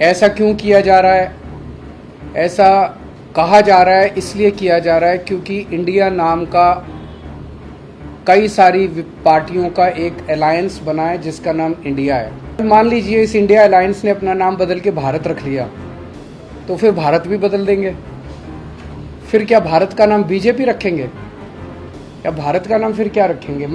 ऐसा क्यों किया जा रहा है? ऐसा कहा जा रहा है, इसलिए किया जा रहा है क्योंकि इंडिया नाम का कई सारी पार्टियों का एक अलायंस बना है जिसका नाम इंडिया है। मान लीजिए इस इंडिया अलायंस ने अपना नाम बदल के भारत रख लिया, तो फिर भारत भी बदल देंगे। फिर क्या भारत का नाम बीजेपी रखेंगे या भारत का नाम फिर क्या रखेंगे?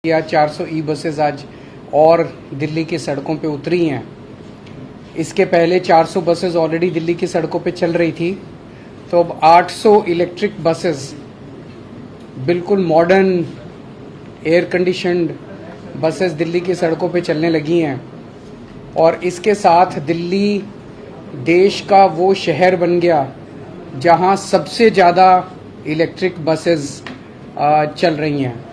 या 400 ई बसेस आज और दिल्ली की सड़कों पे उतरी हैं। इसके पहले 400 बसेस ऑलरेडी दिल्ली की सड़कों पे चल रही थी, तो अब 800 इलेक्ट्रिक बसेस बिल्कुल modern air conditioned buses Delhi की सड़कों पे चलने लगी हैं। और इसके साथ दिल्ली देश का वो शहर बन गया जहां सबसे ज़्यादा इलेक्ट्रिक बसेस चल रही हैं।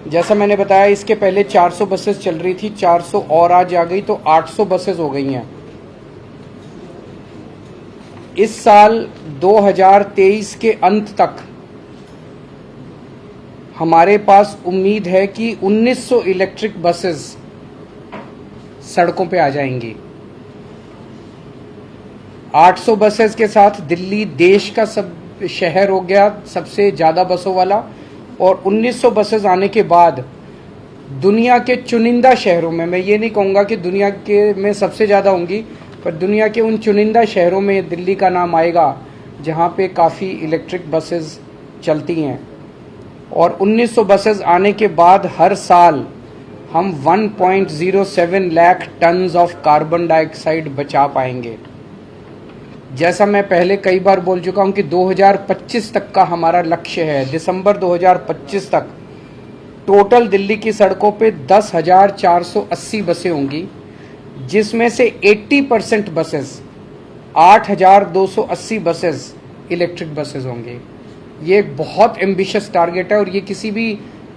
जैसा मैंने बताया, इसके पहले 400 बसेस चल रही थी, 400 और आज आ गई तो 800 बसेस हो गई हैं। इस साल 2023 के अंत तक हमारे पास उम्मीद है कि 1900 इलेक्ट्रिक बसेस सड़कों पे आ जाएंगी। 800 बसेस के साथ दिल्ली देश का सब शहर हो गया सबसे ज़्यादा बसों वाला, और 1900 बसेस आने के बाद दुनिया के चुनिंदा शहरों में, मैं ये नहीं कहूँगा कि दुनिया के में सबसे ज़्यादा होंगी, पर दुनिया के उन चुनिंदा शहरों में दिल्ली का नाम आएगा जहाँ पे काफ़ी इलेक्ट्रिक बसेस चलती हैं। और 1900 बसेस आने के बाद हर साल हम 1.07 lakh tons of carbon dioxide बचा पाएंगे। जैसा मैं पहले कई बार बोल चुका हूं कि 2025 तक का हमारा लक्ष्य है। दिसंबर 2025 तक टोटल दिल्ली की सड़कों पे 10,480 बसें होंगी, जिसमें से 80% बसेस 8,280 बसेस इलेक्ट्रिक बसेस होंगे। ये एक बहुत एम्बिशियस टारगेट है और ये किसी भी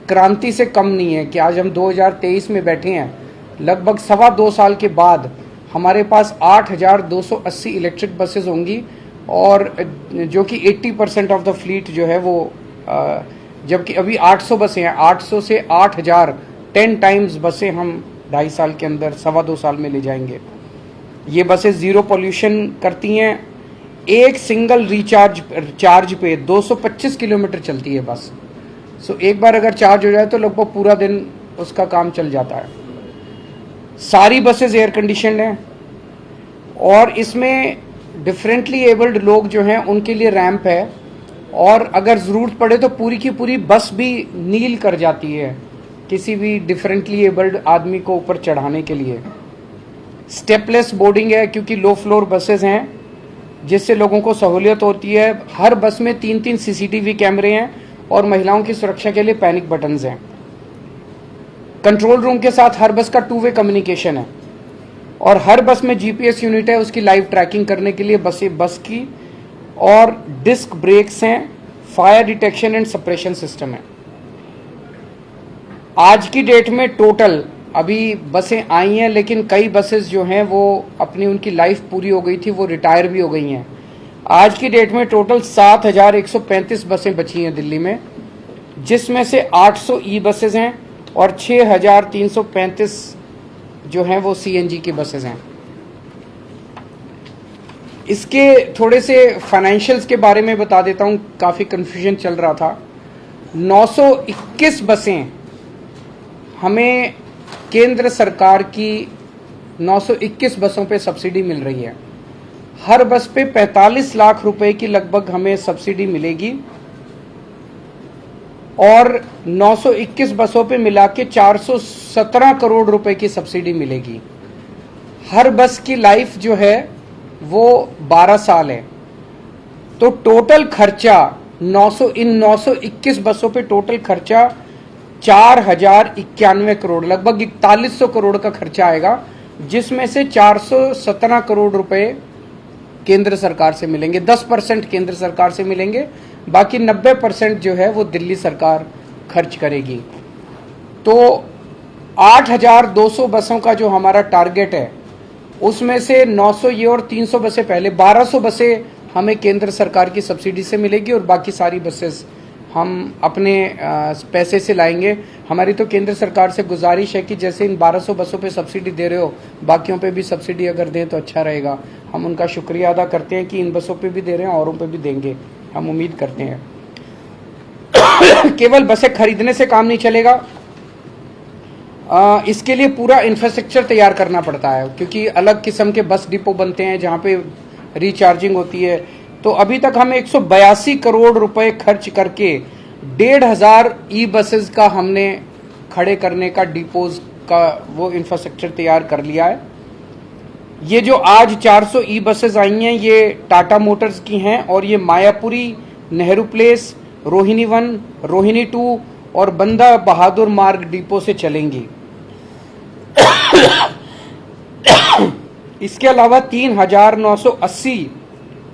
क्रांति से कम नहीं है कि आज हम 2023 में बैठे हैं। लगभग 2.25 साल के बाद हमारे पास 8,280 इलेक्ट्रिक बसेस होंगी, और जो कि 80% ऑफ द फ्लीट जो है वो, जबकि अभी 800 बसें हैं, 800 से 8,000 10 टाइम्स बसें हम 2.5 साल के अंदर 2.25 साल में ले जाएंगे। ये बसेस ज़ीरो पोल्यूशन करती हैं। एक सिंगल चार्ज पे 225 किलोमीटर चलती है बस। सो एक बार अगर चार्ज हो जाए तो लगभग पूरा दिन उसका काम चल जाता है। सारी बसेस एयर कंडीशनड हैं और इसमें डिफरेंटली एबल्ड लोग जो हैं उनके लिए रैंप है, और अगर ज़रूरत पड़े तो पूरी की पूरी बस भी नील कर जाती है किसी भी डिफरेंटली एबल्ड आदमी को ऊपर चढ़ाने के लिए। स्टेपलेस बोर्डिंग है क्योंकि लो फ्लोर बसेस हैं, जिससे लोगों को सहूलियत होती है। हर बस में 3-3 CCTV कैमरे हैं और महिलाओं की सुरक्षा के लिए पैनिक बटन्स हैं। कंट्रोल रूम के साथ हर बस का 2 वे कम्युनिकेशन है, और हर बस में GPS यूनिट है उसकी लाइव ट्रैकिंग करने के लिए बस की, और डिस्क ब्रेक्स हैं, fire detection and suppression system है। आज की डेट में टोटल अभी बसें आई हैं, लेकिन कई बसेस जो हैं वो अपनी उनकी लाइफ पूरी हो गई थी, वो रिटायर भी हो गई हैं। आज की डेट में टोटल 7,135 बसें बची हैं दिल्ली में, जिसमें से 800 ई बसेस हैं और 6,335 जो हैं वो CNG की बसेस हैं। इसके थोड़े से फाइनेंशियल्स के बारे में बता देता हूं, काफ़ी कन्फ्यूजन चल रहा था। 921 बसें हमें केंद्र सरकार की 921 बसों पे सब्सिडी मिल रही है। हर बस पे 45 लाख रुपए की लगभग हमें सब्सिडी मिलेगी, और 921 बसों पे मिला के 417 करोड़ रुपए की सब्सिडी मिलेगी। हर बस की लाइफ जो है वो 12 साल है, तो टोटल खर्चा 921 बसों पे टोटल खर्चा 4,091 करोड़, लगभग 4100 करोड़ का खर्चा आएगा, जिसमें से 417 करोड़ रुपए केंद्र सरकार से मिलेंगे। 10% केंद्र सरकार से मिलेंगे, बाकी 90% जो है वो दिल्ली सरकार खर्च करेगी। तो 8,200 बसों का जो हमारा टारगेट है, उसमें से 900 ये और 300 बसें पहले, 1,200 बसें हमें केंद्र सरकार की सब्सिडी से मिलेगी और बाकी सारी बसेस हम अपने पैसे से लाएंगे। हमारी तो केंद्र सरकार से गुजारिश है कि जैसे इन 1,200 बसों पे सब्सिडी दे रहे हो, बाकियों पे भी सब्सिडी अगर दें तो अच्छा रहेगा। हम उनका शुक्रिया अदा करते हैं कि इन बसों पे भी दे रहे हैं, औरों पे भी देंगे, हम उम्मीद करते हैं। केवल बसें खरीदने से काम नहीं चलेगा, इसके लिए पूरा इंफ्रास्ट्रक्चर तैयार करना पड़ता है, क्योंकि अलग किस्म के बस डिपो बनते हैं जहाँ पे रिचार्जिंग होती है। तो अभी तक हम 182 करोड़ रुपए खर्च करके 1,500 ई बसेस का हमने खड़े करने का डिपोज का वो इंफ्रास्ट्रक्चर तैयार कर लिया है। ये जो आज 400 ई बसेस आई हैं, ये टाटा मोटर्स की हैं और ये मायापुरी, नेहरू प्लेस, रोहिणी 1, रोहिणी 2 और बंदा बहादुर मार्ग डिपो से चलेंगी। इसके अलावा 3,980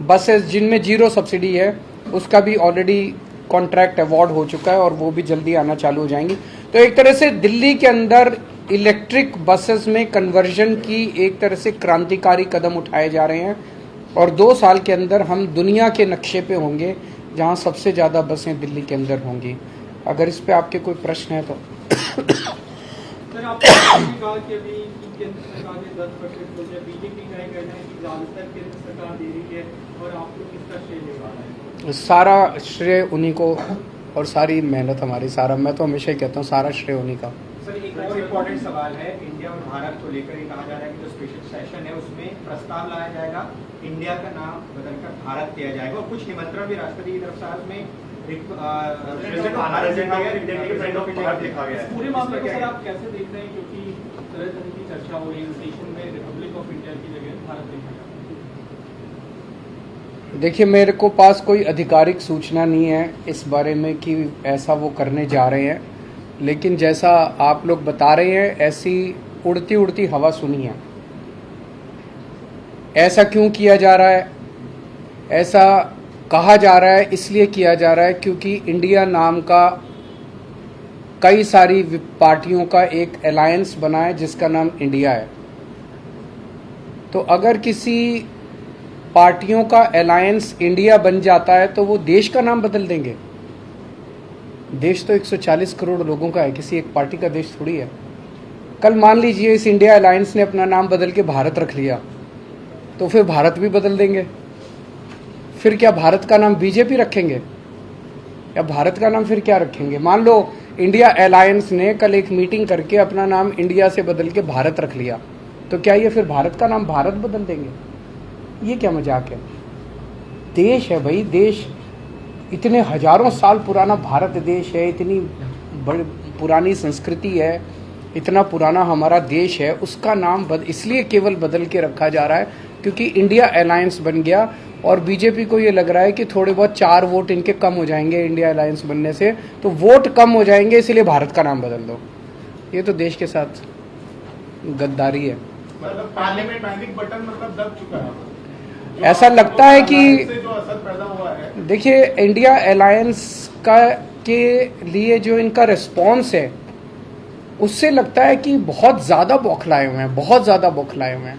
बसेस जिनमें जीरो सब्सिडी है, उसका भी ऑलरेडी कॉन्ट्रैक्ट अवार्ड हो चुका है और वो भी जल्दी आना चालू हो जाएंगी। तो एक तरह से दिल्ली के अंदर इलेक्ट्रिक बसेस में कन्वर्जन की एक तरह से क्रांतिकारी कदम उठाए जा रहे हैं और 2 साल के अंदर हम दुनिया के नक्शे पे होंगे जहां सबसे ज़्यादा बसें दिल्ली के अंदर होंगी। अगर इस पे आपके कोई प्रश्न है तो। सर, आपने कहा कि अभी केंद्र सरकार ने 10% मुझे बीजेपी का कहना है कि ज़्यादातर केंद्र सरकार दे रही है और आप लोग किसका श्रेय ले पा रहे हैं? सारा श्रेय उन्हीं को और सारी मेहनत हमारी, सारा, मैं तो हमेशा ही कहता हूँ सारा श्रेय उन्हीं का। सर, एक और इम्पोर्टेंट सवाल है, इंडिया और भारत को लेकर ये कहा जा रहा है कि जो स्पेशल सेशन है उसमें प्रस्ताव लाया जाएगा, इंडिया का नाम बदलकर भारत किया जाएगा और कुछ निमंत्रण भी राष्ट्रपति की तरफ से आज में पूरे मामले को सर आप कैसे देख रहे हैं, क्योंकि तरह तरह की चर्चा हो रही है सेशन में रिपब्लिक ऑफ इंडिया की जगह भारत देखा जाए। देखिए, मेरे को पास कोई आधिकारिक सूचना नहीं है इस बारे में कि ऐसा वो करने जा रहे हैं, लेकिन जैसा आप लोग बता रहे हैं ऐसी उड़ती उड़ती हवा सुनी है। ऐसा क्यों किया जा रहा है? ऐसा कहा जा रहा है, इसलिए किया जा रहा है क्योंकि इंडिया नाम का कई सारी पार्टियों का एक अलायंस बना है जिसका नाम इंडिया है। तो अगर किसी पार्टियों का अलायंस इंडिया बन जाता है तो वो देश का नाम बदल देंगे। देश तो 140 करोड़ लोगों का है, किसी एक पार्टी का देश थोड़ी है। कल मान लीजिए इस इंडिया अलायंस ने अपना नाम बदल के भारत रख लिया, तो फिर भारत भी बदल देंगे। फिर क्या भारत का नाम बीजेपी रखेंगे या भारत का नाम फिर क्या रखेंगे? मान लो इंडिया अलायंस ने कल एक मीटिंग करके अपना नाम इंडिया से बदल के भारत रख लिया, तो क्या ये फिर भारत का नाम भारत बदल देंगे? ये क्या मजाक है? देश है भाई, देश इतने हजारों साल पुराना भारत देश है, इतनी बड़ी पुरानी संस्कृति है, इतना पुराना हमारा देश है, उसका नाम इसलिए केवल बदल के रखा जा रहा है क्योंकि इंडिया अलायंस बन गया और बीजेपी को ये लग रहा है कि थोड़े बहुत 4 वोट इनके कम हो जाएंगे इंडिया अलायंस बनने से, तो वोट कम हो जाएंगे इसलिए भारत का नाम बदल दो। ये तो देश के साथ गद्दारी है। मतलब पार्लियामेंट पैनिक बटन मतलब दब चुका है। ऐसा लगता है कि जो असर पैदा हुआ है, देखिए इंडिया अलायंस का के लिए जो इनका रिस्पॉन्स है उससे लगता है कि बहुत ज़्यादा बौखलाए हुए हैं, बहुत ज़्यादा बौखलाए हुए हैं।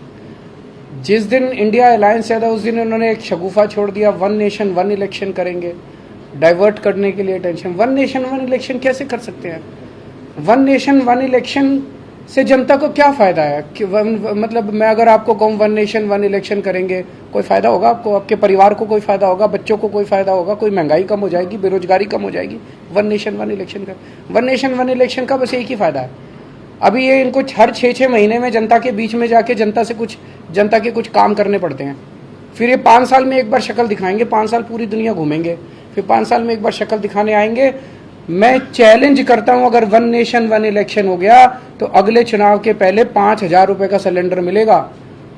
जिस दिन इंडिया अलायंस आया था उस दिन उन्होंने एक शगुफा छोड़ दिया, 1 नेशन 1 इलेक्शन करेंगे, डाइवर्ट करने के लिए टेंशन। 1 नेशन 1 इलेक्शन कैसे कर सकते हैं? 1 नेशन 1 इलेक्शन से जनता को क्या फ़ायदा है कि मतलब मैं अगर आपको कहूँ 1 नेशन 1 इलेक्शन करेंगे, कोई फ़ायदा होगा आपको? आपके परिवार को कोई फ़ायदा होगा? बच्चों को कोई फ़ायदा होगा? कोई महंगाई कम हो जाएगी, बेरोजगारी कम हो जाएगी? 1 नेशन 1 इलेक्शन का 1 नेशन 1 इलेक्शन का बस एक ही फ़ायदा है। अभी ये इनको हर 6-6 महीने में जनता के बीच में जाके जनता के कुछ काम करने पड़ते हैं। फिर ये 5 साल में एक बार शक्ल दिखाएंगे, 5 साल पूरी दुनिया घूमेंगे, फिर 5 साल में एक बार शक्ल दिखाने आएंगे। मैं चैलेंज करता हूं, अगर 1 नेशन 1 इलेक्शन हो गया तो अगले चुनाव के पहले 5,000 रुपये का सिलेंडर मिलेगा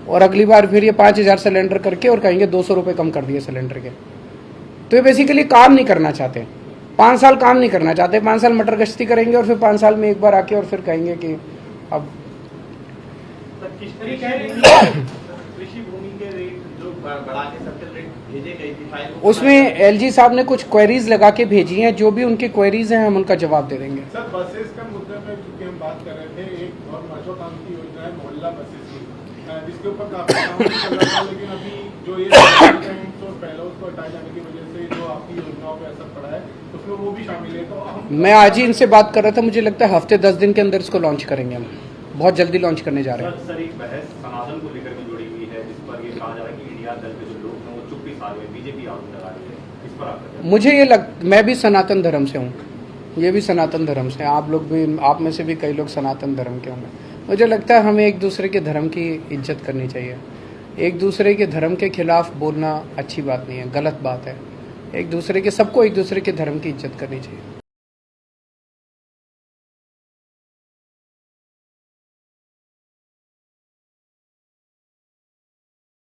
और अगली बार फिर ये 5,000 सिलेंडर करके और कहेंगे 200 रुपये कम कर दिए सिलेंडर के। तो ये बेसिकली काम नहीं करना चाहते, 5 साल काम नहीं करना चाहते, 5 साल मटर गश्ती करेंगे और फिर 5 साल में एक बार आके और फिर कहेंगे कि अब कृषि भूमि के रेट जो बढ़ा के सबसे रेट भेजे गए थे, उसमें एलजी साहब ने कुछ क्वेरीज लगा के भेजी हैं, जो भी उनकी क्वेरीज हैं हम उनका जवाब दे देंगे। सर बसेस का मुद्दा पे चूंकि हम बात कर रहे थे, है एक बहुत महत्वाकांक्षी योजना है मोहल्ला बसेस की, जिसके ऊपर काफी काम चल रहा था, लेकिन अभी जो ये और पहले उसको हटाए जाने की वजह से जो आपकी योजनाओं पे असर पड़ा है उसमें वो भी शामिल है। तो हम मैं आज ही इनसे बात कर रहा था, मुझे लगता है हफ्ते 10 दिन के अंदर इसको लॉन्च करेंगे, हम बहुत जल्दी लॉन्च करने जा रहे हैं। सर एक बहस सनातन को लेकर भी जुड़ी हुई है, जिस पर ये कहा जा रहा है कि इंडिया दल के जो लोग हैं वो चुप्पी साध रहे हैं, बीजेपी आरोप लगा रही है, इस पर आप मुझे ये मैं भी सनातन धर्म से हूँ, ये भी सनातन धर्म से, आप लोग भी, आप में से भी कई लोग सनातन धर्म के होंगे। मुझे लगता है हमें एक दूसरे के धर्म की इज्जत करनी चाहिए। एक दूसरे के धर्म के खिलाफ बोलना अच्छी बात नहीं है, गलत बात है। एक दूसरे के, सबको एक दूसरे के धर्म की इज्जत करनी चाहिए।